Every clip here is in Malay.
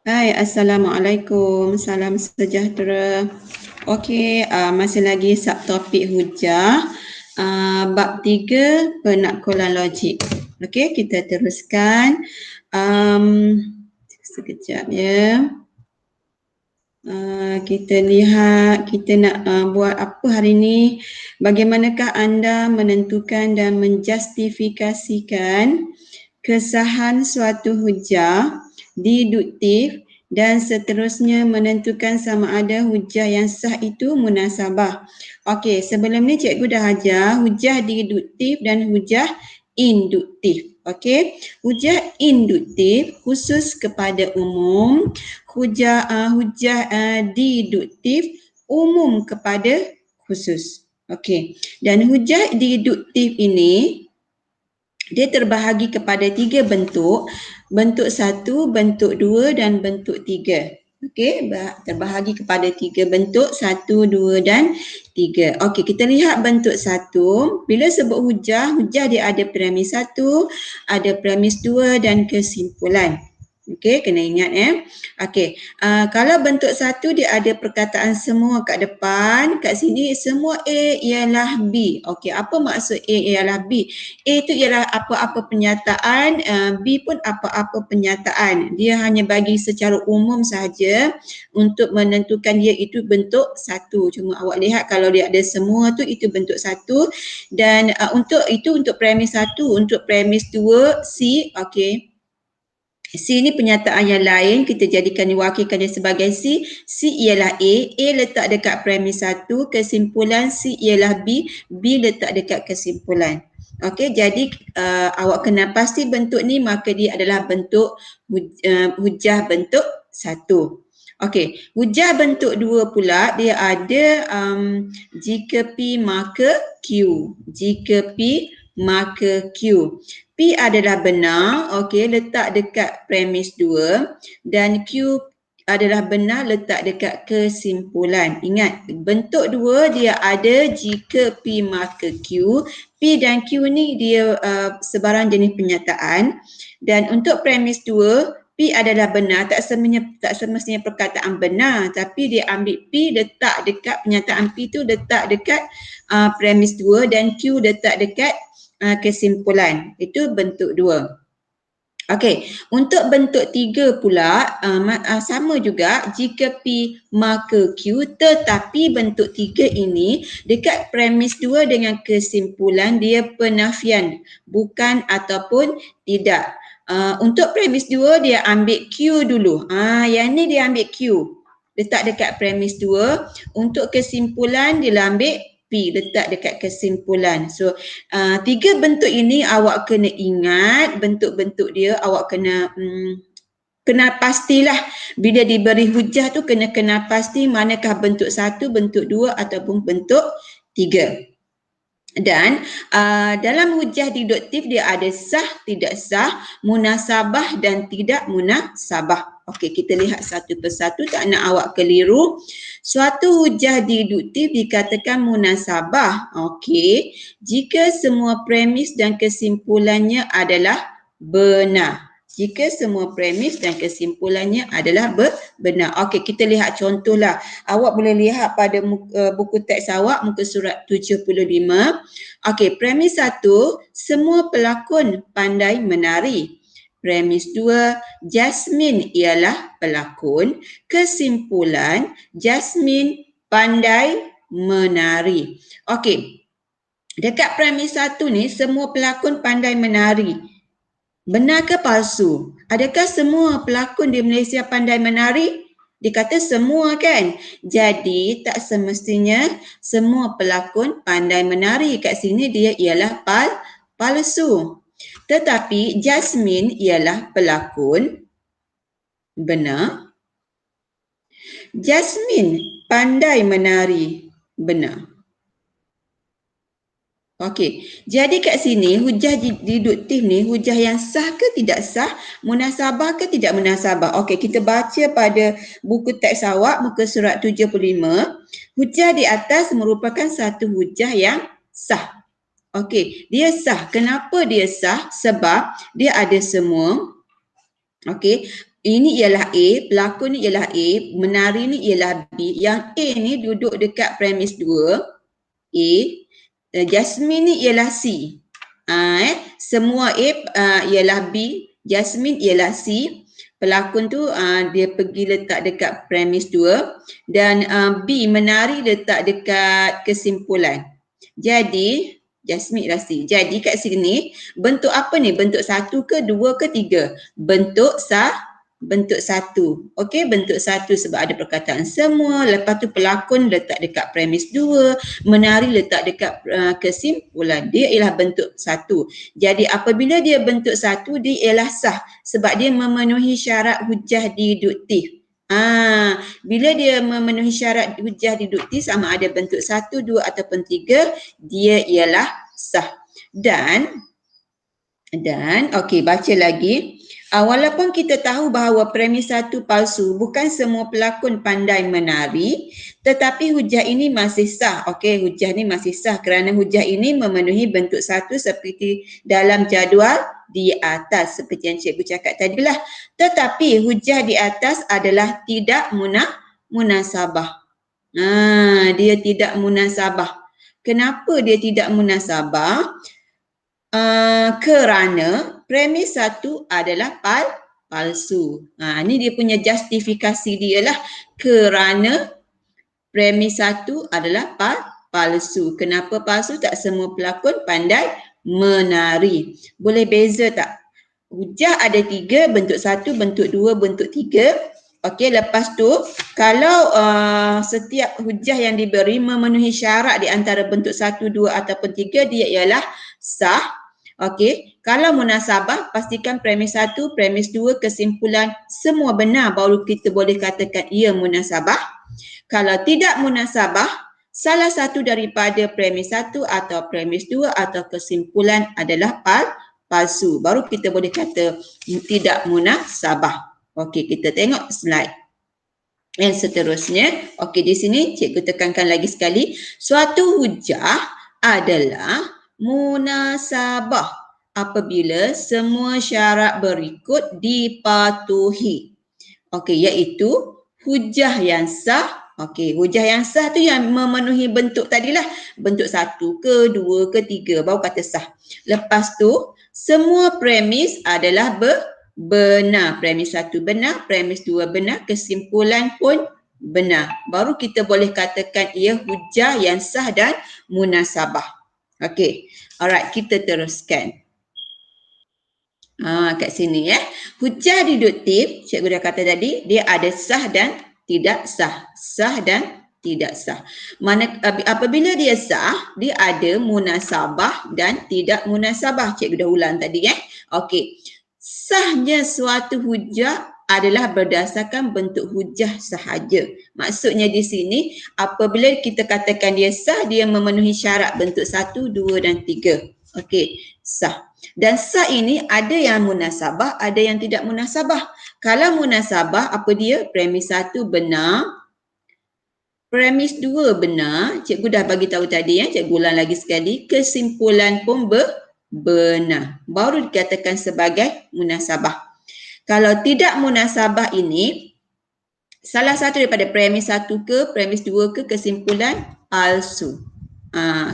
Hai, Assalamualaikum. Salam sejahtera. Okey, masih lagi subtopik hujah. Bab 3, penakkulan logik. Okey, kita teruskan. Sekejap ya. Kita lihat kita nak buat apa hari ini. Bagaimanakah anda menentukan dan menjustifikasikan kesahan suatu hujah, deduktif dan seterusnya menentukan sama ada hujah yang sah itu munasabah. Okey, sebelum ni cikgu dah ajar hujah deduktif dan hujah induktif. Okey, hujah induktif khusus kepada umum, hujah deduktif umum kepada khusus. Okey, dan hujah deduktif ini dia terbahagi kepada 3 bentuk. Bentuk 1, bentuk 2 dan bentuk 3. Okey, terbahagi kepada 3 bentuk, 1, 2 dan 3. Okey, kita lihat bentuk 1. Bila sebut hujah, hujah dia ada premis 1, ada premis 2 dan kesimpulan. Okey, kena ingat ya. Okey, kalau bentuk 1 dia ada perkataan semua kat depan, kat sini semua A ialah B. Okey, apa maksud A ialah B? A itu ialah apa-apa penyataan, B pun apa-apa penyataan. Dia hanya bagi secara umum sahaja untuk menentukan dia itu bentuk 1. Cuma awak lihat kalau dia ada semua tu itu bentuk 1 dan untuk premis 1, untuk premis 2 C, okey. C ni penyataan yang lain, kita jadikan diwakilkan dia sebagai C. C ialah A letak dekat premis 1, kesimpulan C ialah B letak dekat kesimpulan. Okey, jadi awak kena pasti bentuk ni maka dia adalah bentuk hujah bentuk 1. Okey, hujah bentuk 2 pula dia ada jika P maka Q. Jika P maka Q. P adalah benar, okey, letak dekat premis 2 dan Q adalah benar letak dekat kesimpulan. Ingat, bentuk 2 dia ada jika P maka Q. P dan Q ni dia sebarang jenis penyataan dan untuk premis 2 P adalah benar, tak semestinya perkataan benar tapi dia ambil P letak dekat penyataan P tu letak dekat premis 2 dan Q letak dekat kesimpulan. Itu bentuk 2. Okey, untuk bentuk 3 pula sama juga jika P maka Q tetapi bentuk 3 ini dekat premis 2 dengan kesimpulan dia penafian bukan ataupun tidak. Untuk premis 2 dia ambil Q dulu. Yang ni dia ambil Q. Letak dekat premis 2. Untuk kesimpulan dia ambil P letak dekat kesimpulan. So 3 bentuk ini awak kena ingat bentuk-bentuk dia, awak kena pastilah bila diberi hujah tu kena pasti manakah bentuk 1, bentuk 2 ataupun bentuk 3. Dan dalam hujah deduktif dia ada sah, tidak sah, munasabah dan tidak munasabah. Okey, kita lihat satu persatu tak nak awak keliru. Suatu hujah deduktif dikatakan munasabah. Okey, jika semua premis dan kesimpulannya adalah benar. Jika semua premis dan kesimpulannya adalah benar. Okey, kita lihat contohlah. Awak boleh lihat pada buku teks awak muka surat 75. Okey, premis 1, semua pelakon pandai menari. Premis 2, Jasmine ialah pelakon. Kesimpulan, Jasmine pandai menari. Okey, dekat premis 1 ni semua pelakon pandai menari. Benar ke palsu? Adakah semua pelakon di Malaysia pandai menari? Dikata semua kan? Jadi tak semestinya semua pelakon pandai menari. Kat sini dia ialah palsu. Tetapi Jasmine ialah pelakon. Benar. Jasmine pandai menari. Benar. Okey, jadi kat sini hujah deduktif ni hujah yang sah ke tidak sah, munasabah ke tidak munasabah. Okey, kita baca pada buku teks awak muka surat 75. Hujah di atas merupakan satu hujah yang sah. Okey, dia sah. Kenapa dia sah? Sebab dia ada semua. Okey, ini ialah A, pelakon ni ialah A, menari ni ialah B. Yang A ni duduk dekat premis 2, A. Jasmine ni ialah C. Semua A ialah B, Jasmine ialah C. Pelakon tu dia pergi letak dekat premis 2 dan B menari letak dekat kesimpulan. Jadi Jasmine ialah C. Jadi kat sini bentuk apa ni? Bentuk 1 ke 2 ke 3? Bentuk satu. Okey, bentuk satu sebab ada perkataan semua. Lepas tu pelakon letak dekat premis 2, menari letak dekat kesimpulan. Dia ialah bentuk satu. Jadi apabila dia bentuk satu, dia ialah sah sebab dia memenuhi syarat hujah deduktif. Bila dia memenuhi syarat hujah deduktif sama ada bentuk 1, 2 ataupun 3, dia ialah sah. Dan okey, baca lagi. Walaupun kita tahu bahawa premis 1 palsu, bukan semua pelakon pandai menari, tetapi hujah ini masih sah. Okey, hujah ini masih sah kerana hujah ini memenuhi bentuk 1 seperti dalam jadual di atas seperti yang cikgu cakap tadilah. Tetapi hujah di atas adalah tidak munasabah. Dia tidak munasabah. Kenapa dia tidak munasabah? Kerana premis 1 adalah palsu. Ini dia punya justifikasi dia lah. Kerana premis 1 adalah palsu. Kenapa palsu? Tak semua pelakon pandai menari. Boleh beza tak? Hujah ada 3, bentuk 1, bentuk 2, bentuk 3. Okey, lepas tu kalau setiap hujah yang diberi memenuhi syarat di antara bentuk 1, 2 ataupun 3, dia ialah sah. Okey, kalau munasabah pastikan premis 1, premis 2, kesimpulan semua benar baru kita boleh katakan ia munasabah. Kalau tidak munasabah, salah satu daripada premis 1 atau premis 2 atau kesimpulan adalah palsu. Baru kita boleh kata tidak munasabah. Okey, kita tengok slide yang seterusnya. Okey, di sini cikgu tekankan lagi sekali, suatu hujah adalah munasabah apabila semua syarat berikut dipatuhi. Okey, iaitu hujah yang sah. Okey, hujah yang sah tu yang memenuhi bentuk tadilah. Bentuk 1 ke 2 ke 3 baru kata sah. Lepas tu semua premis adalah benar. Premis 1 benar, premis 2 benar, kesimpulan pun benar. Baru kita boleh katakan ia hujah yang sah dan munasabah. Okey. Alright, kita teruskan. Kat sini ya. Hujah deduktif, cikgu dah kata tadi, dia ada sah dan tidak sah. Sah dan tidak sah. Apabila dia sah, dia ada munasabah dan tidak munasabah. Cikgu dah ulang tadi ya. Okey. Sahnya suatu hujah adalah berdasarkan bentuk hujah sahaja. Maksudnya di sini apabila kita katakan dia sah, dia memenuhi syarat bentuk 1, 2 dan 3. Okey, sah. Dan sah ini ada yang munasabah, ada yang tidak munasabah. Kalau munasabah, apa dia? Premis 1 benar, premis 2 benar. Cikgu dah bagi tahu tadi ya, cikgu ulang lagi sekali. Kesimpulan pun benar. Baru dikatakan sebagai munasabah. Kalau tidak munasabah ini, salah satu daripada premis 1 ke, premis 2 ke, kesimpulan palsu.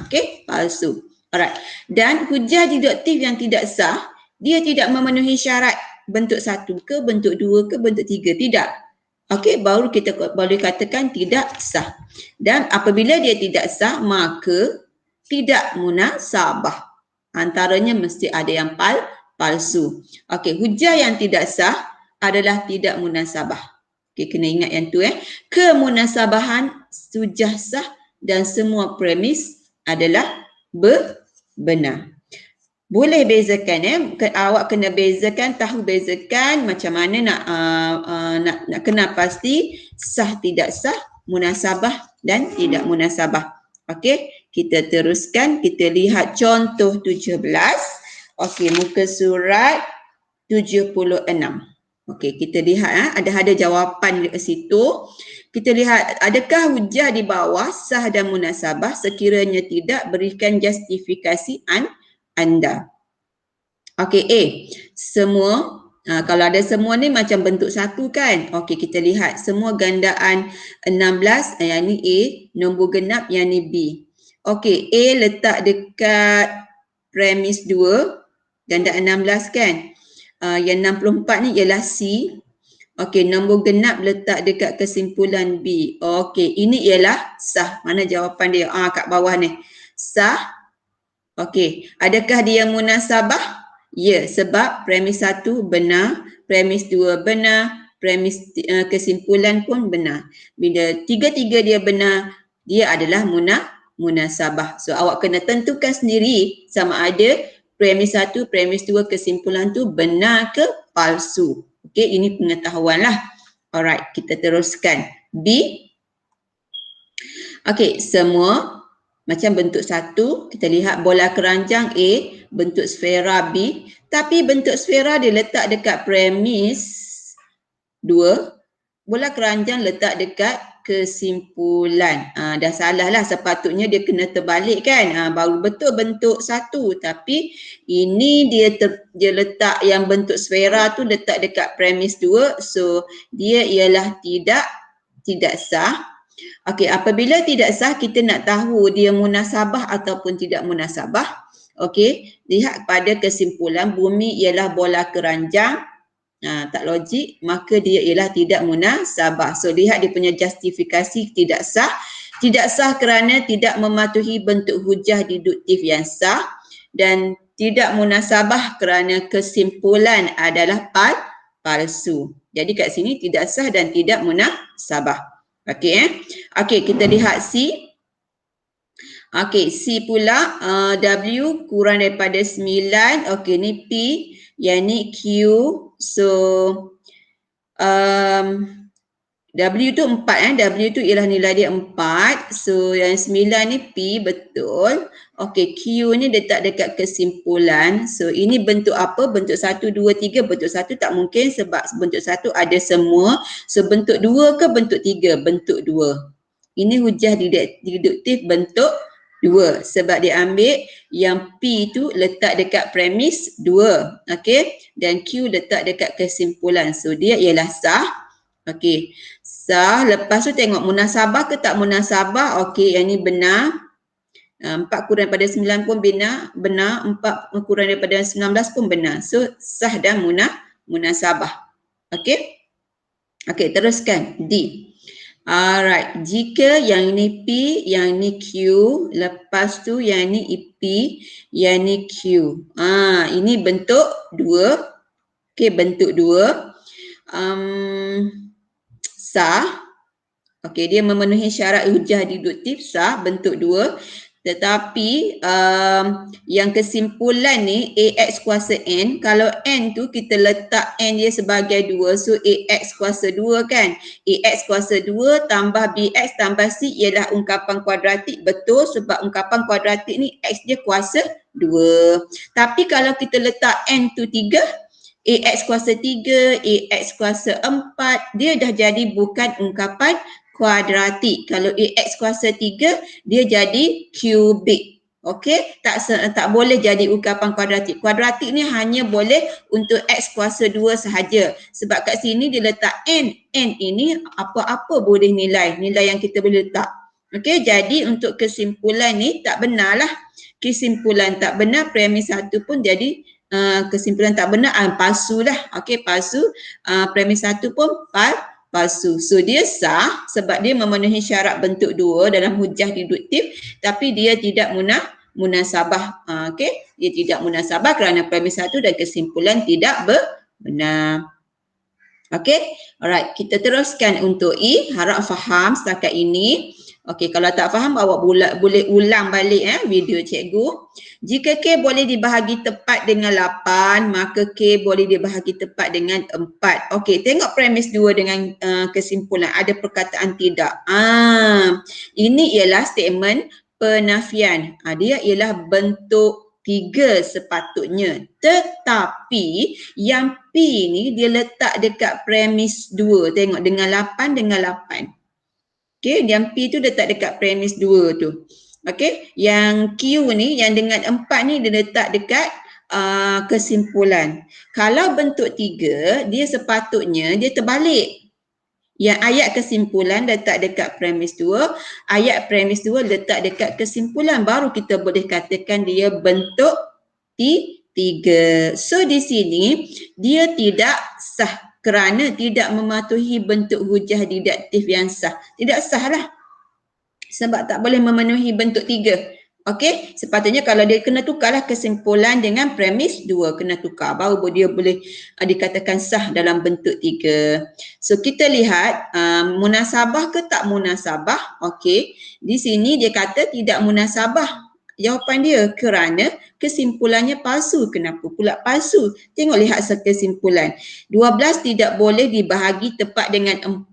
Okey, palsu. Alright. Dan hujah deduktif yang tidak sah, dia tidak memenuhi syarat bentuk 1 ke, bentuk 2 ke, bentuk 3. Tidak. Okey, baru kita boleh katakan tidak sah. Dan apabila dia tidak sah, maka tidak munasabah. Antaranya mesti ada yang palsu. Okey, hujah yang tidak sah adalah tidak munasabah. Okey, kena ingat yang tu Kemunasabahan hujah sah dan semua premis adalah benar. Boleh bezakan awak kena bezakan, tahu bezakan macam mana nak kena pasti sah tidak sah, munasabah dan tidak munasabah. Okey, kita teruskan, kita lihat contoh 17. Okey, muka surat 76. Okey, kita lihat ada jawapan di situ. Kita lihat adakah hujah di bawah sah dan munasabah, sekiranya tidak berikan justifikasi anda. Okey, A. Semua Kalau ada semua ni macam bentuk satu kan. Okey, kita lihat semua gandaan 16, yang ni A, nombor genap yang ni B. Okey, A letak dekat premis 2, gandaan 16 kan. Yang 64 ni ialah C. Okey, nombor genap letak dekat kesimpulan B. Okey, ini ialah sah. Mana jawapan dia? Kat bawah ni. Sah. Okey, adakah dia munasabah? Ya, sebab premis 1 benar, premis 2 benar, premis kesimpulan pun benar. Bila tiga-tiga dia benar, dia adalah munasabah. So awak kena tentukan sendiri sama ada premis 1, premis 2, kesimpulan tu benar ke palsu. Okey, ini pengetahuan lah. Alright, kita teruskan. B. Okey, semua macam bentuk satu, kita lihat bola keranjang A, bentuk sfera B. Tapi bentuk sfera dia letak dekat premis 2, bola keranjang letak dekat kesimpulan. Dah salah lah, sepatutnya dia kena terbalik kan. Baru betul bentuk satu. Tapi ini dia letak yang bentuk sfera tu letak dekat premis 2. So dia ialah tidak sah. Okey, apabila tidak sah, kita nak tahu dia munasabah ataupun tidak munasabah. Okey, lihat pada kesimpulan bumi ialah bola keranjang. Tak logik, maka dia ialah tidak munasabah. So, lihat dia punya justifikasi tidak sah. Tidak sah kerana tidak mematuhi bentuk hujah deduktif yang sah. Dan tidak munasabah kerana kesimpulan adalah palsu. Jadi kat sini tidak sah dan tidak munasabah. Okey Okey, kita lihat C. Okey, C pula W kurang daripada 9. Okey, ni P, yang ni Q. So W tu 4 W tu ialah nilai dia 4. So yang 9 ni P, betul. Okey, Q ni letak dekat kesimpulan. So ini bentuk apa? Bentuk 1, 2, 3. Bentuk 1 tak mungkin sebab bentuk 1 ada semua. So bentuk 2 ke bentuk 3? Bentuk 2. Ini hujah deduktif bentuk 2 sebab dia ambil yang P tu letak dekat premis 2. Okey, dan Q letak dekat kesimpulan. So dia ialah sah. Okey, sah. Lepas tu tengok munasabah ke tak munasabah. Okey, yang ni benar. 4 kurang daripada 9 pun benar. 4 kurang daripada 19 pun benar. So sah dan munasabah. Okey. Okey, teruskan D. Alright, jika yang ini P, yang ini Q, lepas tu yang ini P, yang ini Q. Ini bentuk 2. Okey, bentuk 2. Sah. Okey, dia memenuhi syarat hujah deduktif, sah, bentuk 2. Tetapi yang kesimpulan ni AX kuasa N, kalau N tu kita letak N dia sebagai 2, so AX kuasa 2 kan. AX kuasa 2 tambah BX tambah C ialah ungkapan kuadratik, betul sebab ungkapan kuadratik ni X dia kuasa 2. Tapi kalau kita letak N tu 3, AX kuasa 3, AX kuasa 4, dia dah jadi bukan ungkapan kuadratik. Kalau AX kuasa 3, dia jadi kubik. Okey, tak boleh jadi ungkapan kuadratik. Kuadratik ni hanya boleh untuk X kuasa 2 sahaja. Sebab kat sini dia letak N. N ini apa-apa boleh nilai yang kita boleh letak. Okey, jadi untuk kesimpulan ni tak benarlah. Kesimpulan tak benar, premis 1 pun jadi kesimpulan tak benar, palsu lah. Okey, palsu. Premis 1 pun palsu. So dia sah sebab dia memenuhi syarat bentuk 2 dalam hujah deduktif, tapi dia tidak munasabah. Okey, dia tidak munasabah kerana premis 1 dan kesimpulan tidak benar. Okey, alright, kita teruskan untuk E. Harap faham setakat ini. Okey, kalau tak faham awak boleh ulang balik video cikgu. Jika K boleh dibahagi tepat dengan 8, maka K boleh dibahagi tepat dengan 4. Okey, tengok premis 2 dengan kesimpulan. Ada perkataan tidak. Ini ialah statement penafian. Dia ialah bentuk 3 sepatutnya. Tetapi yang P ni dia letak dekat premis 2. Tengok dengan 8 dengan 8. Okey, yang P tu letak dekat premis 2 tu. Okey, yang Q ni yang dengan 4 ni dia letak dekat kesimpulan. Kalau bentuk 3, dia sepatutnya dia terbalik. Yang ayat kesimpulan letak dekat premis 2, ayat premis 2 letak dekat kesimpulan, baru kita boleh katakan dia bentuk 3. So di sini dia tidak sah kerana tidak mematuhi bentuk hujah didaktif yang sah. Tidak sah lah sebab tak boleh memenuhi bentuk 3. Okey, sepatutnya kalau dia kena tukarlah kesimpulan dengan premis 2, kena tukar baru dia boleh dikatakan sah dalam bentuk 3. So kita lihat munasabah ke tak munasabah. Okey, di sini dia kata tidak munasabah. Jawapan dia kerana kesimpulannya palsu. Kenapa pula palsu? Tengok lihat kesimpulan. 12 tidak boleh dibahagi tepat dengan 4.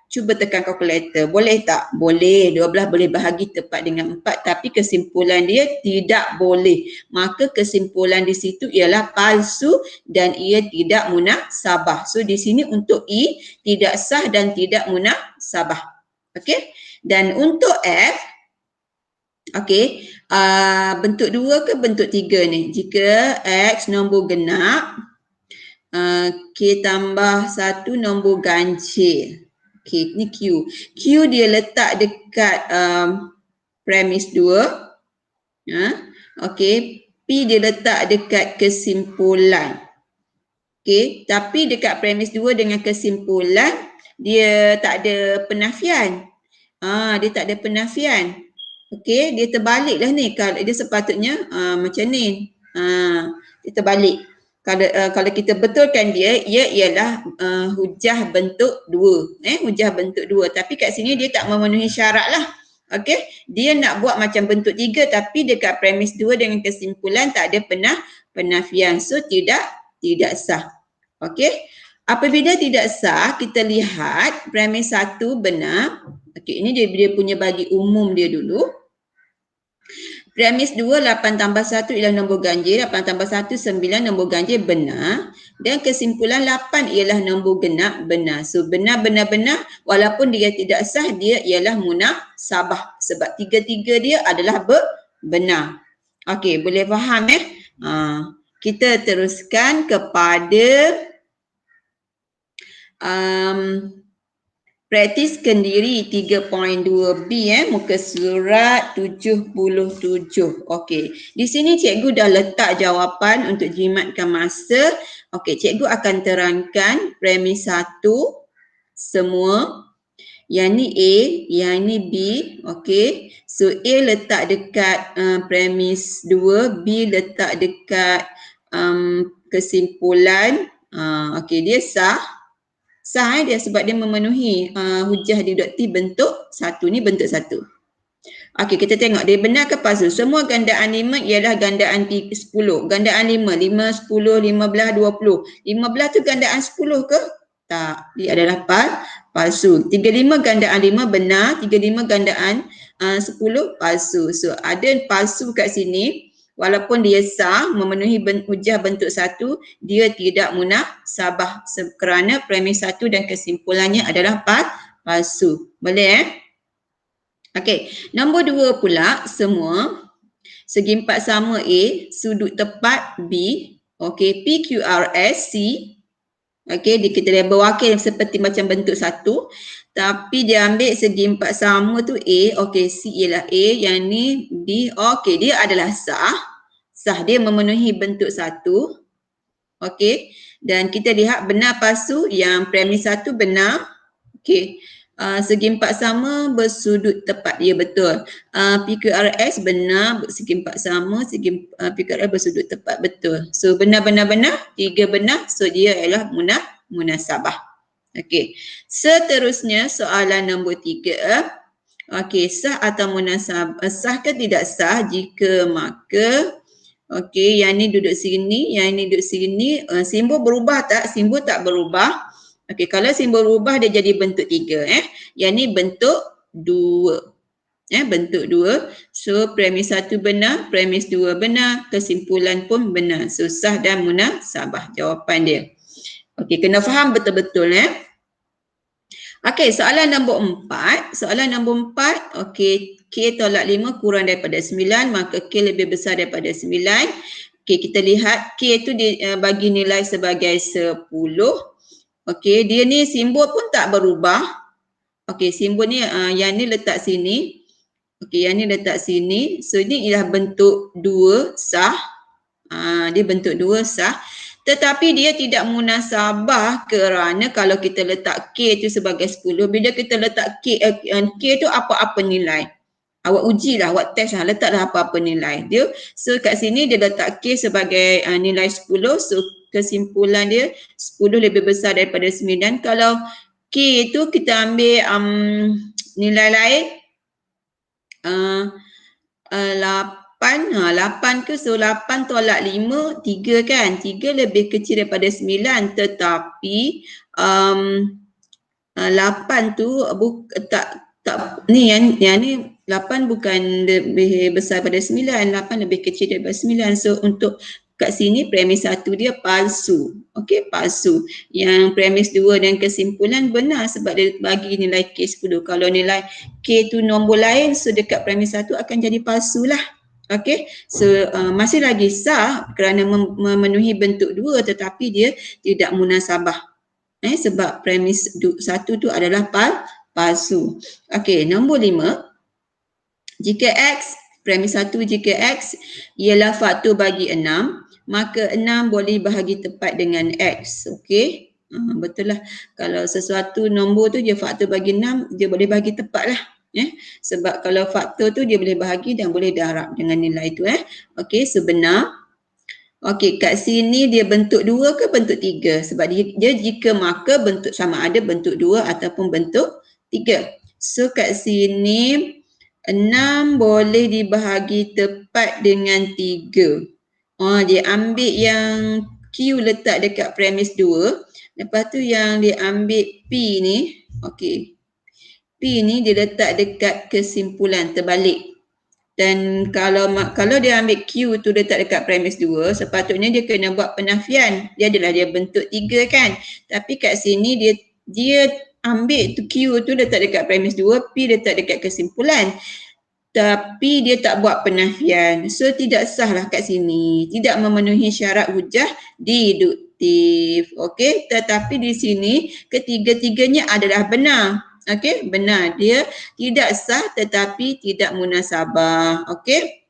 Cuba tekan kalkulator. Boleh tak? Boleh. 12 boleh bahagi tepat dengan 4, tapi kesimpulan dia tidak boleh. Maka kesimpulan di situ ialah palsu dan ia tidak munasabah. So di sini untuk I tidak sah dan tidak munasabah. Okey? Dan untuk F, okey, bentuk 2 ke bentuk 3 ni? Jika X nombor genap, K tambah 1 nombor ganjil. Okay, ni Q. Q dia letak dekat premis 2. Okay, P dia letak dekat kesimpulan. Okay, tapi dekat premis 2 dengan kesimpulan, dia tak ada penafian. Dia tak ada penafian. Okay, dia terbalik lah ni. Dia sepatutnya macam ni. Dia terbalik. Kalau kita betulkan dia, ia ialah hujah bentuk 2. Hujah bentuk 2. Tapi kat sini dia tak memenuhi syarat lah. Okey, dia nak buat macam bentuk 3 tapi dekat premis 2 dengan kesimpulan tak ada penafian. So tidak sah. Okey. Apabila tidak sah, kita lihat premis 1 benar. Okey, ini dia punya bagi umum dia dulu. Premis 2, 8 tambah 1 ialah nombor ganjil, 8 tambah 1, 9 nombor ganjil benar. Dan kesimpulan 8 ialah nombor genap benar. So benar, walaupun dia tidak sah, dia ialah munasabah. Sebab 3-3 dia adalah benar. Okey, boleh faham kita teruskan kepada praktiskan diri 3.2b muka surat 77. Okey, di sini cikgu dah letak jawapan untuk jimatkan masa. Okey, cikgu akan terangkan premis 1 semua. Yang ni A, yang ni B. Okey, so A letak dekat premis 2, B letak dekat kesimpulan. Okey, dia sah. Sah dia sebab dia memenuhi hujah deduktif bentuk 1. Ni bentuk 1. Okey, kita tengok dia benar ke palsu. Semua gandaan 5 ialah gandaan 10. Gandaan 5, 5, 10, 15, 20. 15 tu gandaan 10 ke? Tak. Dia adalah palsu. 35 gandaan 5 benar. 35 gandaan 10 palsu. So ada palsu kat sini. Walaupun dia sah memenuhi hujah bentuk 1, dia tidak munasabah kerana premis 1 dan kesimpulannya adalah palsu. Boleh Okey, nombor 2 pula semua. Segi 4 sama A, sudut tepat B. Okey, PQRS C. Okey, kita label wakil seperti macam bentuk 1. Tapi dia ambil segi 4 sama tu A. Okey, C ialah A. Yang ni B. Okey, dia adalah sah. Sah, dia memenuhi bentuk 1. Okey. Dan kita lihat benar palsu. Yang premis 1 benar. Okey. Segi 4 sama bersudut tepat. Ya, betul. PQRS benar. Segi 4 sama. Segi PQRS bersudut tepat. Betul. So benar. 3 benar. So dia ialah munasabah. Okey, seterusnya soalan nombor 3. Okey, sah atau munasabah, sah ke tidak sah jika maka, okey, yang ni duduk sini, yang ni duduk sini, simbol berubah tak? Simbol tak berubah. Okey, kalau simbol berubah dia jadi bentuk 3. Yang ni bentuk 2. Bentuk 2. So premis 1 benar, premis 2 benar, kesimpulan pun benar. So sah dan munasabah jawapan dia. Okey, kena faham betul-betul Okey, soalan nombor 4. Soalan nombor 4, okey, K tolak 5 kurang daripada 9, maka K lebih besar daripada 9. Okey, kita lihat K tu dia bagi nilai sebagai 10. Okey, dia ni simbol pun tak berubah. Okey, simbol ni yang ni letak sini. Okey, yang ni letak sini. So ini ialah bentuk 2 sah. Dia bentuk 2 sah. Tetapi dia tidak munasabah kerana kalau kita letak K tu sebagai 10, bila kita letak K tu apa-apa nilai. Awak ujilah, awak test lah, letaklah apa-apa nilai dia. So kat sini dia letak K sebagai nilai 10. So kesimpulan dia 10 lebih besar daripada 9. Kalau K tu kita ambil nilai lain 8 ke, so 8 tolak 5, 3 kan, 3 lebih kecil daripada 9, tetapi 8 tu tak ni yang ni 8 bukan lebih besar daripada 9, 8 lebih kecil daripada 9. So untuk kat sini premis 1 dia palsu. Okey, palsu. Yang premis 2 dan kesimpulan benar sebab dia bagi nilai K 10. Kalau nilai K tu nombor lain, so dekat premis 1 akan jadi palsu lah. Okey, so masih lagi sah kerana memenuhi bentuk 2 tetapi dia tidak munasabah. Sebab premis 1 tu adalah palsu. Okey, nombor 5. Jika X, premis 1 jika X ialah faktor bagi 6, maka 6 boleh bahagi tepat dengan X. Okey, betul lah. Kalau sesuatu nombor tu dia faktor bagi 6, dia boleh bahagi tepat lah. Sebab kalau faktor tu dia boleh bahagi dan boleh darab dengan nilai tu. Okey, sebenar. Okey, kat sini dia bentuk 2 ke bentuk 3? Sebab dia jika maka bentuk sama ada bentuk 2 ataupun bentuk 3. So kat sini 6 boleh dibahagi tepat dengan 3. Dia ambil yang Q letak dekat premis 2. Lepas tu yang dia ambil P ni, okey. P ni dia letak dekat kesimpulan terbalik. Dan kalau dia ambil Q tu letak dekat premis 2, sepatutnya dia kena buat penafian. Dia bentuk 3 kan. Tapi kat sini dia ambil tu Q tu letak dekat premis 2, P letak dekat kesimpulan. Tapi dia tak buat penafian. So tidak sah lah kat sini. Tidak memenuhi syarat hujah deduktif. Okey, tetapi di sini ketiga-tiganya adalah benar. Okey, benar. Dia tidak sah tetapi tidak munasabah. Okey.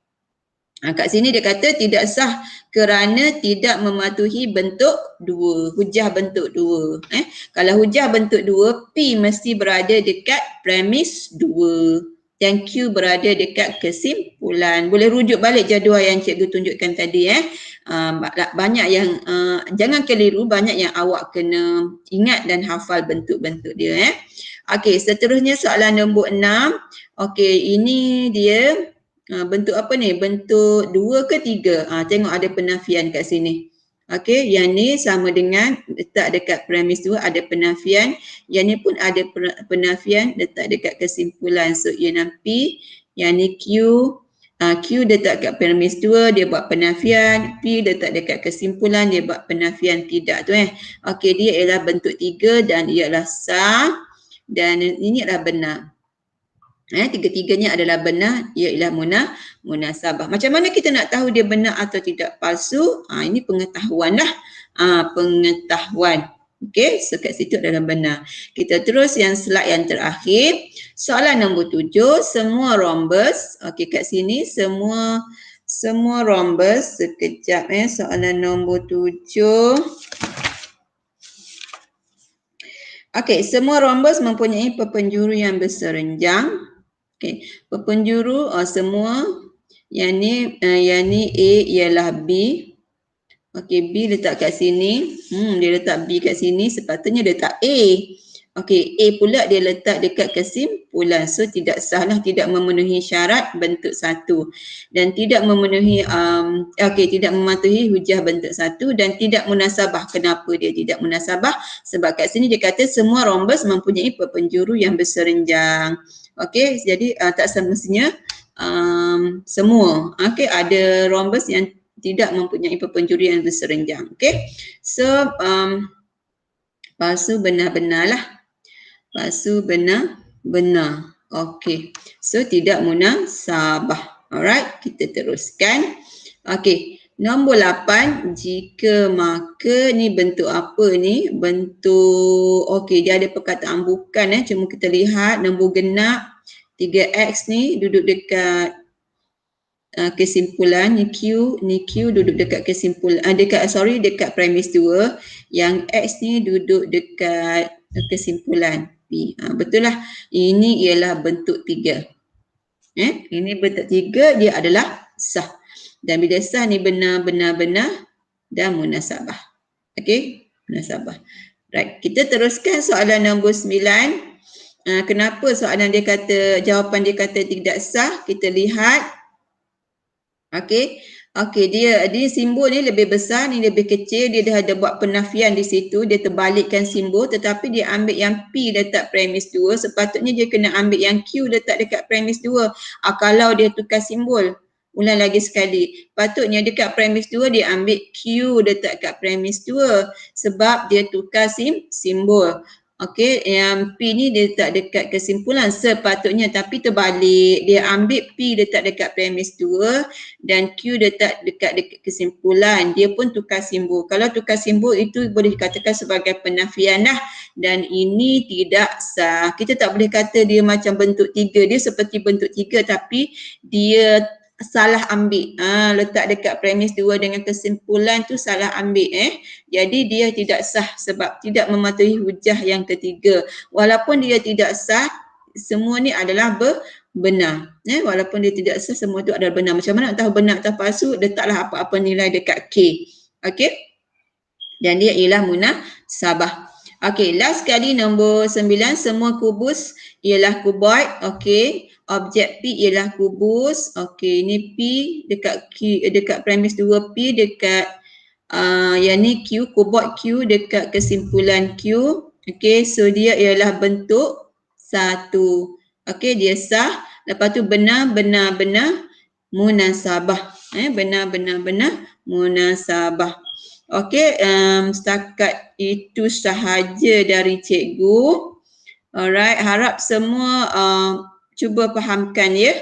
Kat sini dia kata tidak sah kerana tidak mematuhi bentuk 2. Hujah bentuk 2. Kalau hujah bentuk 2, P mesti berada dekat premis 2. Dan Q berada dekat kesimpulan. Boleh rujuk balik jadual yang cikgu tunjukkan tadi. Banyak yang, jangan keliru, banyak yang awak kena ingat dan hafal bentuk-bentuk dia. Okey, seterusnya soalan nombor 6. Okey, ini dia bentuk apa ni? Bentuk 2 ke 3? Tengok ada penafian kat sini. Okey, yang ni sama dengan letak dekat premis 2 ada penafian. Yang ni pun ada penafian letak dekat kesimpulan. So, ialah P, yang ni Q. Q letak dekat premis 2, dia buat penafian. P letak dekat kesimpulan, dia buat penafian tidak tu. Okey, dia ialah bentuk 3 dan ialah sah. Dan ini adalah benar. Tiga-tiganya adalah benar, ialah munasabah. Macam mana kita nak tahu dia benar atau tidak palsu? Ini pengetahuan lah. Pengetahuan. Okey, so kat situ adalah benar. Kita terus yang slide yang terakhir. Soalan nombor 7, semua rhombus. Okey, kat sini semua rhombus. Sekejap soalan nombor 7. Okey, semua rhombus mempunyai perpenjuru yang berserenjang. Okey, perpenjuru semua yang ni A ialah B. Okey, B letak kat sini. Dia letak B kat sini, sepatutnya letak A. Okey, A pula dia letak dekat kesimpulan. So tidak sahlah, tidak memenuhi syarat bentuk 1 dan tidak memenuhi tidak mematuhi hujah bentuk 1 dan tidak munasabah. Kenapa dia tidak munasabah? Sebab kat sini dia kata semua rhombus mempunyai perpenjuru yang berserenjang. Okey, jadi tak semestinya semua. Okey, ada rhombus yang tidak mempunyai perpenjuru yang berserenjang. Okey. So palsu benar-benarlah. Palsu benar. Okey. So tidak munasabah. Alright, kita teruskan. Okey. Nombor 8, jika maka ni bentuk apa ni? Bentuk, okey dia ada perkataan bukan cuma kita lihat nombor genap 3x ni duduk dekat kesimpulan ni Q duduk dekat kesimpulan dekat premis 2, yang X ni duduk dekat kesimpulan P. Betul lah. Ini ialah bentuk 3. Ini bentuk 3 dia adalah sah. Dan bila sah ni benar dan munasabah. Okey, munasabah. Right, kita teruskan soalan nombor 9. Kenapa soalan dia kata, jawapan dia kata tidak sah? Kita lihat. Okey. Okey, dia simbol ni lebih besar, ni lebih kecil, dia dah ada buat penafian di situ, dia terbalikkan simbol tetapi dia ambil yang P letak premis 2, sepatutnya dia kena ambil yang Q letak dekat premis 2. Kalau dia tukar simbol. Ulang lagi sekali. Patutnya dekat premis 2 dia ambil Q letak kat premis 2 sebab dia tukar simbol. Okey, yang P ni dia letak dekat kesimpulan sepatutnya, tapi terbalik. Dia ambil P letak dekat premis 2 dan Q letak dekat kesimpulan. Dia pun tukar simbol. Kalau tukar simbol itu boleh dikatakan sebagai penafian lah. Dan ini tidak sah. Kita tak boleh kata dia macam bentuk 3. Dia seperti bentuk 3 tapi dia salah ambil. Letak dekat premis 2 dengan kesimpulan tu salah ambil. Jadi dia tidak sah sebab tidak mematuhi hujah yang ketiga. Walaupun dia tidak sah, semua ni adalah benar. Walaupun dia tidak sah, semua tu adalah benar. Macam mana nak tahu benar atau palsu? Letaklah apa-apa nilai dekat K. Okey? Dan dia ialah munasabah. Okey, last kali nombor 9, semua kubus ialah kuboid. Okey, objek P ialah kubus. Okey, ni P dekat premis 2 P dekat yang ni Q, kuboid Q dekat kesimpulan Q. Okey, so dia ialah bentuk 1. Okey, dia sah. Lepas tu benar munasabah. Benar munasabah. Okey, setakat itu sahaja dari cikgu. Alright, harap semua cuba fahamkan ya.